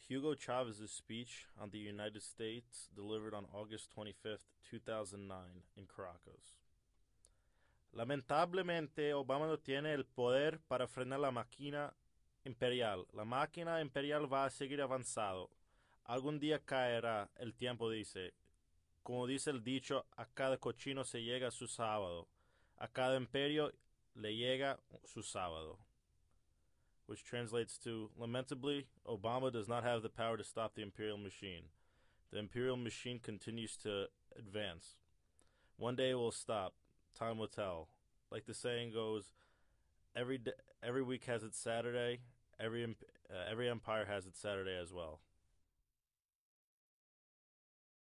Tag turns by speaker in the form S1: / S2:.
S1: Hugo Chavez's speech on the United States delivered on August 25th, 2009, in Caracas. Lamentablemente, Obama no tiene el poder para frenar la máquina imperial. La máquina imperial va a seguir avanzando. Algún día caerá, el tiempo dice. Como dice el dicho, a cada cochino se llega su sábado. A cada imperio le llega su sábado. Which translates to, lamentably, Obama does not have the power to stop the imperial machine. The imperial machine continues to advance. One day it will stop. Time will tell. Like the saying goes, every week has its Saturday. Every empire has its Saturday as well.